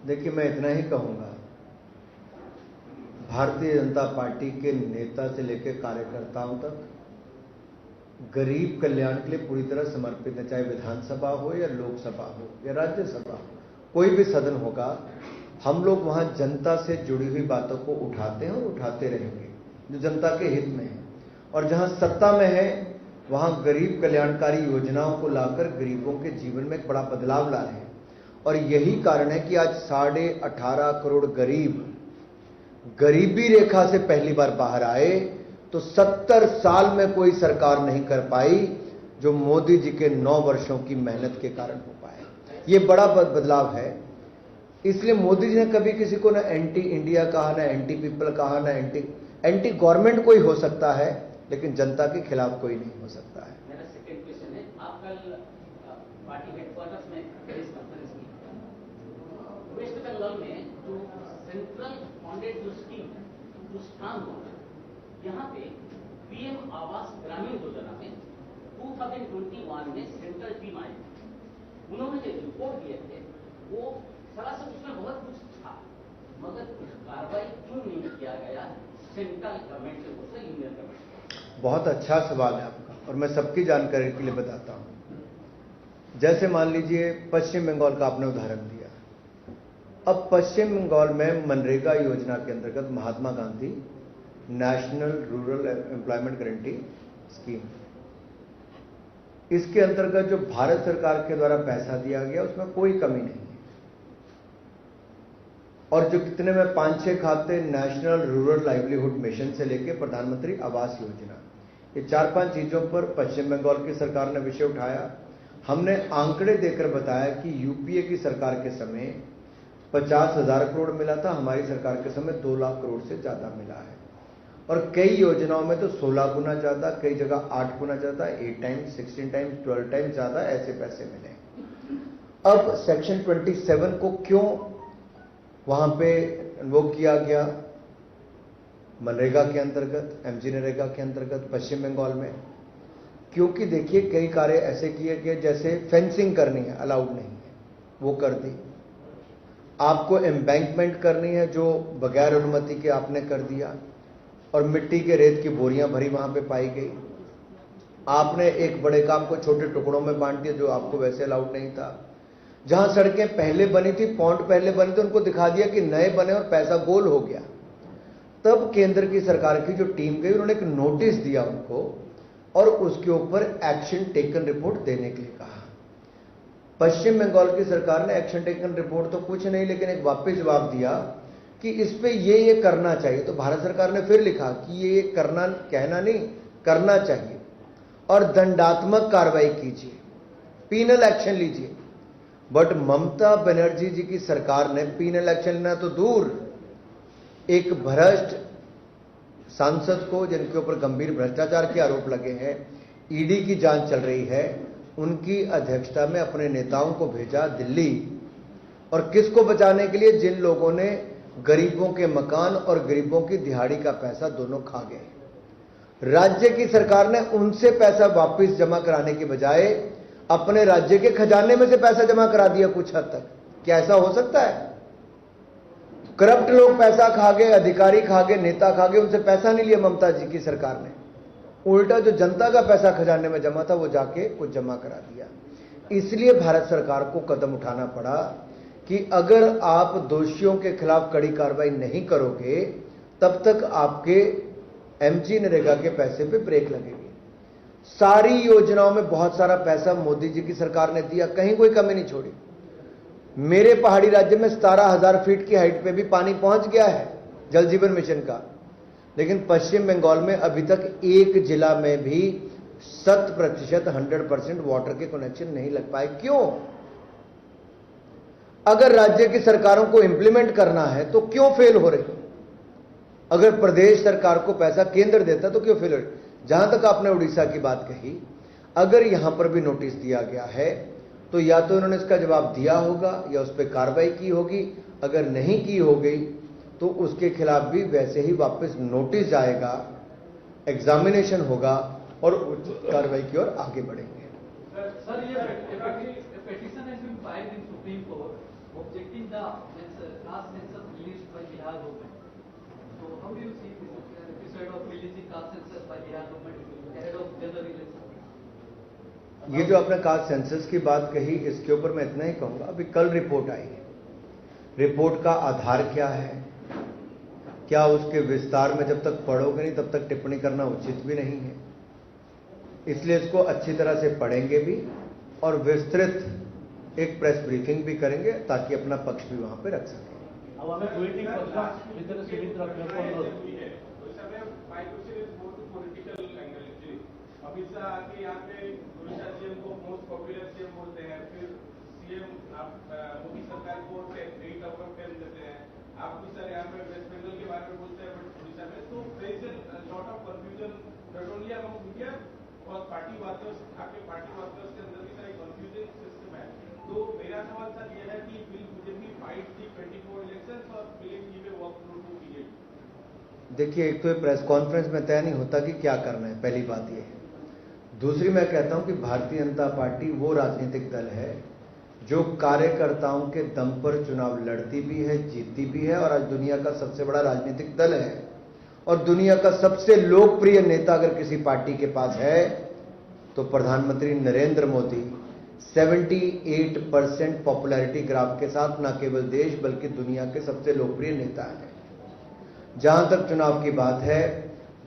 देखिए, मैं इतना ही कहूंगा, भारतीय जनता पार्टी के नेता से लेकर कार्यकर्ताओं तक गरीब कल्याण के लिए पूरी तरह समर्पित है। चाहे विधानसभा हो या लोकसभा हो या राज्यसभा हो, कोई भी सदन होगा, हम लोग वहां जनता से जुड़ी हुई बातों को उठाते हैं और उठाते रहेंगे जो जनता के हित में है। और जहां सत्ता में है वहां गरीब कल्याणकारी योजनाओं को लाकर गरीबों के जीवन में एक बड़ा बदलाव ला रहे हैं। और यही कारण है कि आज 18.5 करोड़ गरीब गरीबी रेखा से पहली बार बाहर आए। तो 70 साल में कोई सरकार नहीं कर पाई जो मोदी जी के 9 वर्षों की मेहनत के कारण हो पाए। ये बड़ा बदलाव है। इसलिए मोदी जी ने कभी किसी को ना एंटी इंडिया कहा, ना एंटी पीपल कहा, ना एंटी गवर्नमेंट कोई हो सकता है, लेकिन जनता के खिलाफ कोई नहीं हो सकता है। मेरा सेकंड क्वेश्चन है, आप कल पार्टी हेडक्वार्टर्स में प्रेस कॉन्फ्रेंस की, वेस्ट बंगाल में जो सेंट्रल फंडेड जो स्कीम जो स्ट्रांग हो, यहाँ पे पीएम आवास ग्रामीण योजना में 2021 में सेंट्रल टीम आई, उन्होंने जो रिपोर्ट दिए थे वो सरासर उसमें बहुत कुछ था, मगर कुछ कार्रवाई क्यों नहीं किया गया सेंट्रल गवर्नमेंट से उससे यूनियन गवर्नमेंट? बहुत अच्छा सवाल है आपका, और मैं सबकी जानकारी के लिए बताता हूं। जैसे मान लीजिए पश्चिम बंगाल का आपने उदाहरण दिया। अब पश्चिम बंगाल में मनरेगा योजना के अंतर्गत Mahatma Gandhi National Rural Employment Guarantee Scheme, इसके अंतर्गत जो भारत सरकार के द्वारा पैसा दिया गया उसमें कोई कमी नहीं है। और जो कितने में 5-6 खाते नेशनल रूरल लाइवलीहुड मिशन से लेकर प्रधानमंत्री आवास योजना, ये 4-5 चीजों पर पश्चिम बंगाल की सरकार ने विषय उठाया। हमने आंकड़े देकर बताया कि यूपीए की सरकार के समय 50,000 करोड़ मिला था, हमारी सरकार के समय 2 लाख करोड़ से ज्यादा मिला है। और कई योजनाओं में तो 16 गुना ज्यादा, कई जगह 8 गुना ज्यादा, 8 टाइम्स, 16 टाइम्स, 12 टाइम्स ज्यादा ऐसे पैसे मिले। अब सेक्शन 27 को क्यों वहां पे वो किया गया मनरेगा के अंतर्गत, एमजी नरेगा के अंतर्गत पश्चिम बंगाल में? क्योंकि देखिए कई कार्य ऐसे किए गए, जैसे फेंसिंग करनी है, अलाउड नहीं है, वो कर दी। आपको एम्बैंकमेंट करनी है, जो बगैर अनुमति के आपने कर दिया, और मिट्टी के रेत की बोरियां भरी वहां पे पाई गई। आपने एक बड़े काम को छोटे टुकड़ों में बांट दिया जो आपको वैसे अलाउड नहीं था। जहां सड़कें पहले बनी थी, पॉन्ड पहले बने थे, उनको दिखा दिया कि नए बने और पैसा गोल हो गया। तब केंद्र की सरकार की जो टीम गई, उन्होंने एक नोटिस दिया उनको और उसके ऊपर एक्शन टेकन रिपोर्ट देने के लिए कहा। पश्चिम बंगाल की सरकार ने एक्शन टेकन रिपोर्ट तो कुछ नहीं, लेकिन एक वापस जवाब दिया कि इस पे ये करना चाहिए। तो भारत सरकार ने फिर लिखा कि ये करना, कहना नहीं, करना चाहिए और दंडात्मक कार्रवाई कीजिए, पीनल एक्शन लीजिए। बट ममता बनर्जी जी की सरकार ने पीनल एक्शन लेना तो दूर, एक भ्रष्ट सांसद को, जिनके ऊपर गंभीर भ्रष्टाचार के आरोप लगे हैं, ईडी की जांच चल रही है, उनकी अध्यक्षता में अपने नेताओं को भेजा दिल्ली। और किसको बचाने के लिए? जिन लोगों ने गरीबों के मकान और गरीबों की दिहाड़ी का पैसा दोनों खा गए। राज्य की सरकार ने उनसे पैसा वापस जमा कराने के बजाय अपने राज्य के खजाने में से पैसा जमा करा दिया कुछ हद तक। क्या ऐसा हो सकता है? करप्ट लोग पैसा खा गए, अधिकारी खा गए, नेता खा गए, उनसे पैसा नहीं लिया ममता जी की सरकार ने, उल्टा जो जनता का पैसा खजाने में जमा था वो जाके कुछ जमा करा दिया। इसलिए भारत सरकार को कदम उठाना पड़ा कि अगर आप दोषियों के खिलाफ कड़ी कार्रवाई नहीं करोगे तब तक आपके एमजी नरेगा के पैसे पे ब्रेक लगेगी। सारी योजनाओं में बहुत सारा पैसा मोदी जी की सरकार ने दिया, कहीं कोई कमी नहीं छोड़ी। मेरे पहाड़ी राज्य में 17,000 फीट की हाइट पे भी पानी पहुंच गया है जल जीवन मिशन का, लेकिन पश्चिम बंगाल में अभी तक एक जिला में भी 100% वाटर के कनेक्शन नहीं लग पाए। क्यों? अगर राज्य की सरकारों को इंप्लीमेंट करना है तो क्यों फेल हो रही? अगर प्रदेश सरकार को पैसा केंद्र देता तो क्यों फेल हो रही? जहां तक आपने उड़ीसा की बात कही, अगर यहां पर भी नोटिस दिया गया है तो या तो इन्होंने इसका जवाब दिया होगा या उस पर कार्रवाई की होगी। अगर नहीं की हो गई तो उसके खिलाफ भी वैसे ही वापस नोटिस जाएगा, एग्जामिनेशन होगा और कार्रवाई की ओर आगे बढ़ेंगे। सर, ये petition has been filed in Supreme Court objecting the caste census released by Bihar government. So how do you see this episode of releasing caste census by Bihar government ahead of general election? ये जो आपने caste census की बात कही, इसके ऊपर मैं इतना ही कहूंगा, अभी कल रिपोर्ट आई है। रिपोर्ट का आधार क्या है, क्या उसके विस्तार में जब तक पढ़ोगे नहीं तब तक टिप्पणी करना उचित भी नहीं है। इसलिए इसको अच्छी तरह से पढ़ेंगे भी और विस्तृत एक प्रेस ब्रीफिंग भी करेंगे ताकि अपना पक्ष भी वहां पे रख सकें। अब हमें पोलिटिक पक्ष इधर से इधर अमित शाह आके यहाँ पे उड़ीसा सीएम को मोस्ट पॉपुलर सीएम बोलते हैं, फिर सीएम मोदी सरकार को 8 आउट ऑफ 10 देते हैं। आप भी सर यहाँ पे वेस्ट बंगाल के बारे में बोलते हैं, बट उड़ीसा में तो lot of confusion not only among media और पार्टी वर्कर्स, आपके पार्टी वर्कर्स के अंदर भी सारा कंफ्यूजन सिस्टम है। तो मेरा सवाल सर ये है कि will BJP fight the 24 elections और will it give a walk through to BJP? देखिए, एक तो प्रेस कॉन्फ्रेंस में तय नहीं होता कि क्या करना है, पहली बात यह है। दूसरी, मैं कहता हूं कि भारतीय जनता पार्टी वो राजनीतिक दल है जो कार्यकर्ताओं के दम पर चुनाव लड़ती भी है, जीतती भी है और आज दुनिया का सबसे बड़ा राजनीतिक दल है। और दुनिया का सबसे लोकप्रिय नेता अगर किसी पार्टी के पास है तो प्रधानमंत्री नरेंद्र मोदी 78% पॉपुलैरिटी ग्राफ के साथ न केवल देश बल्कि दुनिया के सबसे लोकप्रिय नेता है। जहां तक चुनाव की बात है,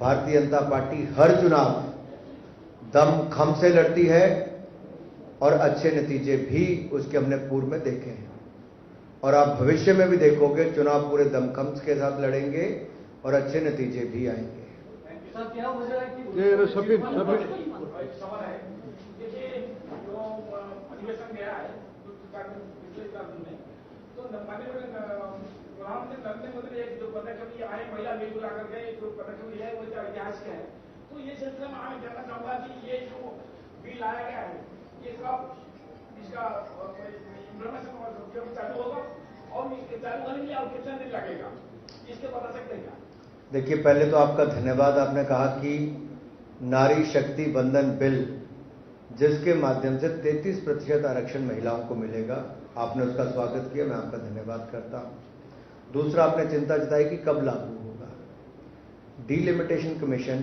भारतीय जनता पार्टी हर चुनाव दम खम से लड़ती है और अच्छे नतीजे भी उसके हमने पूर्व में देखे हैं और आप भविष्य में भी देखोगे चुनाव पूरे दमखम के साथ लड़ेंगे और अच्छे नतीजे भी आएंगे। सर क्या वजह है कि सवाल है, देखिए जो अधिवेशन गया है पिछले 4 दिन में, तो माननीय प्रधानमंत्री नरेंद्र मोदी ने एक जो पदक्षेप लिया है, महिला बिल ला करके एक जो पदक्षेप लिया है वो इतिहास का है। तो ये सिलसिले में मैं जानना चाहूंगा कि ये जो बिल लाया गया है ये इसका इम्प्लीमेंटेशन चालू होगा और इसके चालू होने में और कितना दिन लगेगा, इसके बता सकते हैं क्या? देखिए, पहले तो आपका धन्यवाद। आपने कहा कि नारी शक्ति बंधन बिल जिसके माध्यम से 33% आरक्षण महिलाओं को मिलेगा, आपने उसका स्वागत किया, मैं आपका धन्यवाद करता हूं। दूसरा, आपने चिंता जताई कि कब लागू होगा। डीलिमिटेशन कमीशन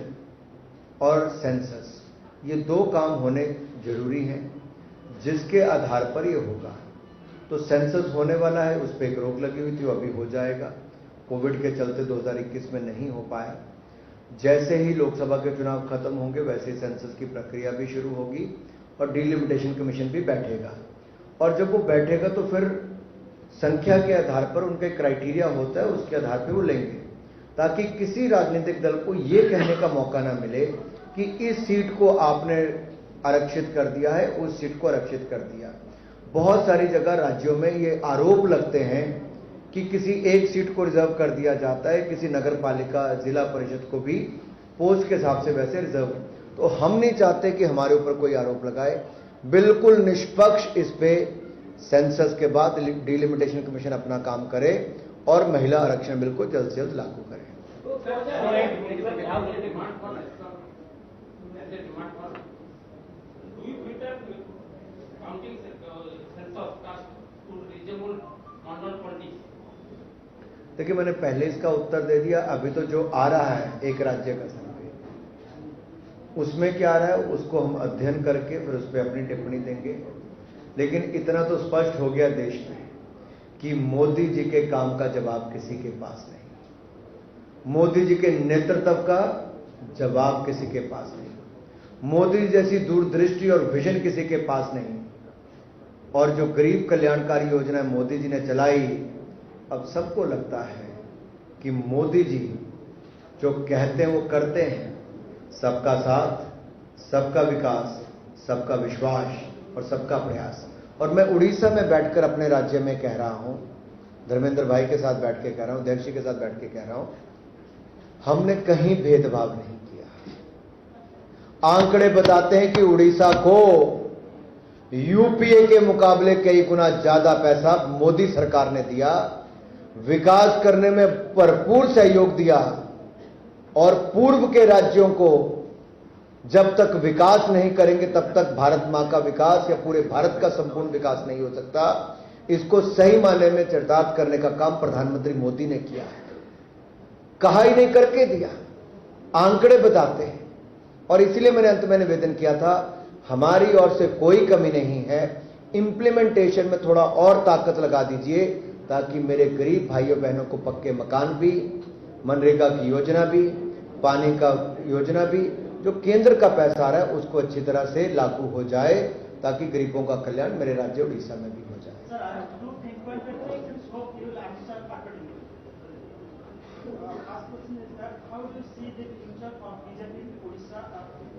और सेंसस, ये 2 काम होने जरूरी हैं जिसके आधार पर ये होगा। तो सेंसस होने वाला है, उस पर एक रोक लगी हुई थी, वो अभी हो जाएगा। कोविड के चलते 2021 में नहीं हो पाया। जैसे ही लोकसभा के चुनाव खत्म होंगे वैसे ही सेंसस की प्रक्रिया भी शुरू होगी और डीलिमिटेशन कमीशन भी बैठेगा। और जब वो बैठेगा तो फिर संख्या के आधार पर उनका क्राइटेरिया होता है, उसके आधार पर वो लेंगे ताकि किसी राजनीतिक दल को ये कहने का मौका ना मिले कि इस सीट को आपने आरक्षित कर दिया है, उस सीट को आरक्षित कर दिया। बहुत सारी जगह राज्यों में ये आरोप लगते हैं कि किसी एक सीट को रिजर्व कर दिया जाता है, किसी नगर पालिका जिला परिषद को भी पोस्ट के हिसाब से वैसे रिजर्व। तो हम नहीं चाहते कि हमारे ऊपर कोई आरोप लगाए। बिल्कुल निष्पक्ष इस पे सेंसस के बाद डीलिमिटेशन कमीशन अपना काम करे और महिला आरक्षण बिल को जल्द से जल्द लागू करे। देखिए, मैंने पहले इसका उत्तर दे दिया। अभी तो जो आ रहा है एक राज्य का सर्वे, उसमें क्या आ रहा है उसको हम अध्ययन करके फिर उस पर अपनी टिप्पणी देंगे। लेकिन इतना तो स्पष्ट हो गया देश में कि मोदी जी के काम का जवाब किसी के पास नहीं, मोदी जी के नेतृत्व का जवाब किसी के पास नहीं, मोदी जैसी दूरदृष्टि और विजन किसी के पास नहीं। और जो गरीब कल्याणकारी योजना मोदी जी ने चलाई, अब सबको लगता है कि मोदी जी जो कहते हैं वो करते हैं। सबका साथ, सबका विकास, सबका विश्वास और सबका प्रयास। और मैं उड़ीसा में बैठकर अपने राज्य में कह रहा हूं, धर्मेंद्र भाई के साथ बैठ के कह रहा हूं, अध्यक्ष जी के साथ बैठ के कह रहा हूं, हमने कहीं भेदभाव नहीं किया। आंकड़े बताते हैं कि उड़ीसा को यूपीए के मुकाबले कई गुना ज्यादा पैसा मोदी सरकार ने दिया, विकास करने में भरपूर सहयोग दिया। और पूर्व के राज्यों को जब तक विकास नहीं करेंगे तब तक भारत मां का विकास या पूरे भारत का संपूर्ण विकास नहीं हो सकता। इसको सही मायने में चरितार्थ करने का काम प्रधानमंत्री मोदी ने किया है। कहा ही नहीं, करके दिया, आंकड़े बताते हैं। और इसलिए मैंने अंत में निवेदन किया था, हमारी ओर से कोई कमी नहीं है, इंप्लीमेंटेशन में थोड़ा और ताकत लगा दीजिए ताकि मेरे गरीब भाइयों बहनों को पक्के मकान भी, मनरेगा की योजना भी, पानी का योजना भी, जो केंद्र का पैसा आ रहा है उसको अच्छी तरह से लागू हो जाए ताकि गरीबों का कल्याण मेरे राज्य उड़ीसा में भी हो जाए। Sir, I have two things. One question, hope you will answer accordingly. First question is that how do you see the future of BJP in Odisha?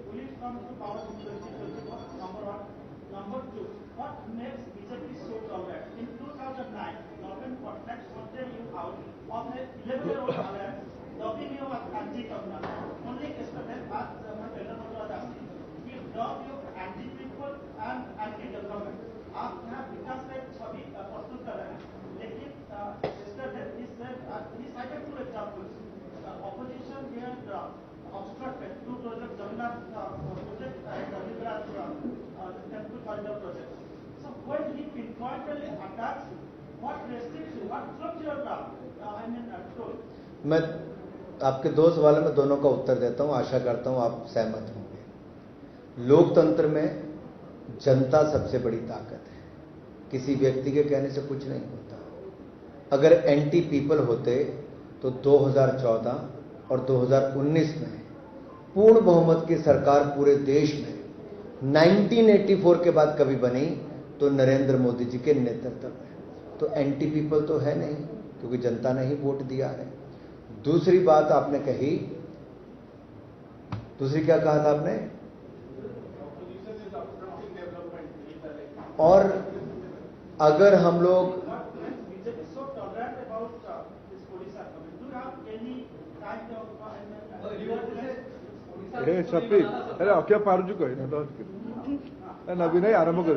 Will it come to power in 2021? Number one. Number two, what makes BJP so tolerant? In 2009, Navin Patnaik sorted you out of a 11-year-old alliance, dubbing you as anti-government. Only yesterday, as my elder brother was asking, he dubbed you anti-people and anti-development. आप यहाँ विकास का एक छवि प्रस्तुत कर रहे हैं, लेकिन yesterday he said he cited two examples. Opposition here obstructed two projects, Jagannath project and Ravigrad temple corridor project. So when he pinpointedly attacks, what restrictions, what structural tool? मैं आपके दो सवालों में दोनों का उत्तर देता हूं, आशा करता हूं आप सहमत होंगे। लोकतंत्र में जनता सबसे बड़ी ताकत है, किसी व्यक्ति के कहने से कुछ नहीं होता। अगर एंटी पीपल होते तो 2014 और 2019 में पूर्ण बहुमत की सरकार पूरे देश में 1984 के बाद कभी बनी तो नरेंद्र मोदी जी के नेतृत्व में। तो एंटी पीपल तो है नहीं, क्योंकि जनता ने ही वोट दिया है। दूसरी बात आपने कही, दूसरी क्या कहा था आपने? और अगर हम लोग सफी अरे अख्या पारुजु कही नवीन आरंभ कर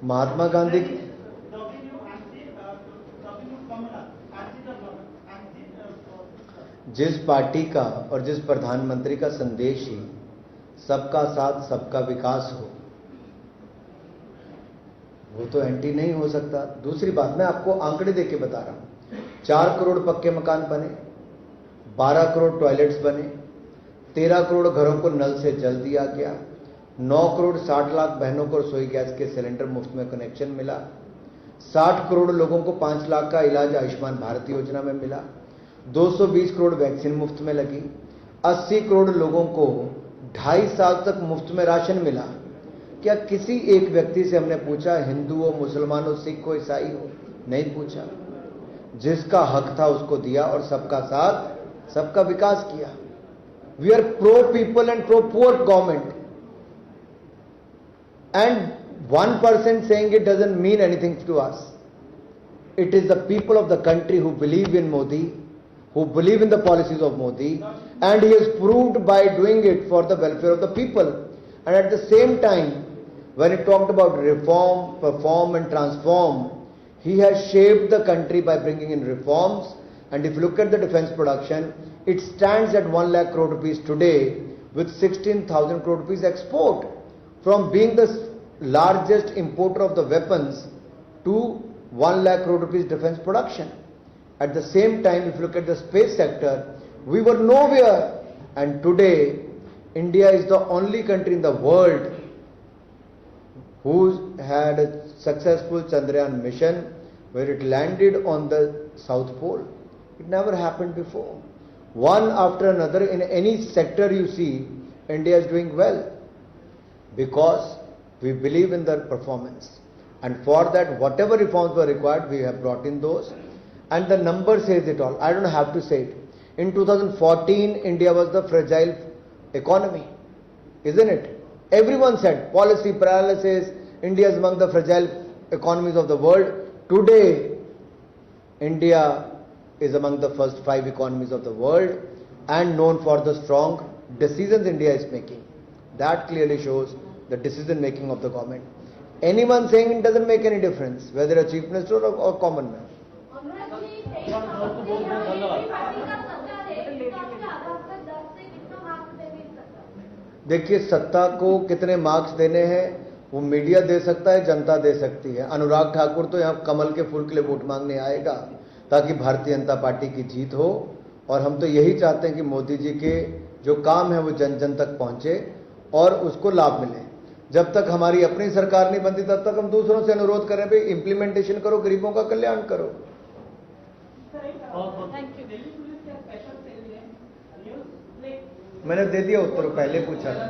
महात्मा गांधी जिस पार्टी का और जिस प्रधानमंत्री का संदेश ही सबका साथ सबका विकास हो, वो तो एंटी नहीं हो सकता। दूसरी बात मैं आपको आंकड़े देके बता रहा हूं, 4 करोड़ पक्के मकान बने, 12 करोड़ टॉयलेट्स बने, 13 करोड़ घरों को नल से जल दिया गया, 9 करोड़ 60 लाख बहनों को रसोई गैस के सिलेंडर मुफ्त में कनेक्शन मिला, 60 करोड़ लोगों को 5 लाख का इलाज आयुष्मान भारत योजना में मिला, 220 करोड़ वैक्सीन मुफ्त में लगी, 80 करोड़ लोगों को 2.5 साल तक मुफ्त में राशन मिला। क्या किसी एक व्यक्ति से हमने पूछा, हिंदू हो, मुसलमान हो, सिख हो, ईसाई हो? नहीं पूछा। जिसका हक था उसको दिया और सबका साथ सबका विकास किया। We are pro people and pro poor government, and 1% saying it doesn't mean anything to us. It is the people of the country who believe in Modi, who believe in the policies of Modi, and he has proved by doing it for the welfare of the people. And at the same time, when he talked about reform, perform and transform, he has shaped the country by bringing in reforms. And if you look at the defense production, it stands at 1 lakh crore rupees today, with 16,000 crore rupees export, from being the largest importer of the weapons to 1 lakh crore rupees defense production. At the same time, if you look at the space sector, we were nowhere, and today India is the only country in the world who had a successful Chandrayaan mission where it landed on the South Pole. It never happened before. One after another, in any sector you see, India is doing well because we believe in their performance. And for that, whatever reforms were required, we have brought in those. And the number says it all. I don't have to say it. In 2014, India was the fragile economy, isn't it? Everyone said policy paralysis, India is among the fragile economies of the world. Today, India is among the first 5 economies of the world and known for the strong decisions India is making. That clearly shows the decision making of the government. Anyone saying it doesn't make any difference, whether a chief minister or common man. देखिए, सत्ता को कितने marks देने हैं वो media दे सकता है, जनता दे सकती है। अनुराग ठाकुर तो यहाँ कमल के फूल के लिए वोट मांगने आएगा ताकि भारतीय जनता पार्टी की जीत हो, और हम तो यही चाहते हैं कि मोदी जी के जो काम है वो जन जन तक पहुंचे और उसको लाभ मिले। जब तक हमारी अपनी सरकार नहीं बनती तब तक हम दूसरों से अनुरोध करें, भाई इंप्लीमेंटेशन करो, गरीबों का कल्याण करो। Thank you. दिल्ली पुलिस का स्पेशल सेल है न्यूज। मैंने दे दिया उत्तर, पहले पूछा था।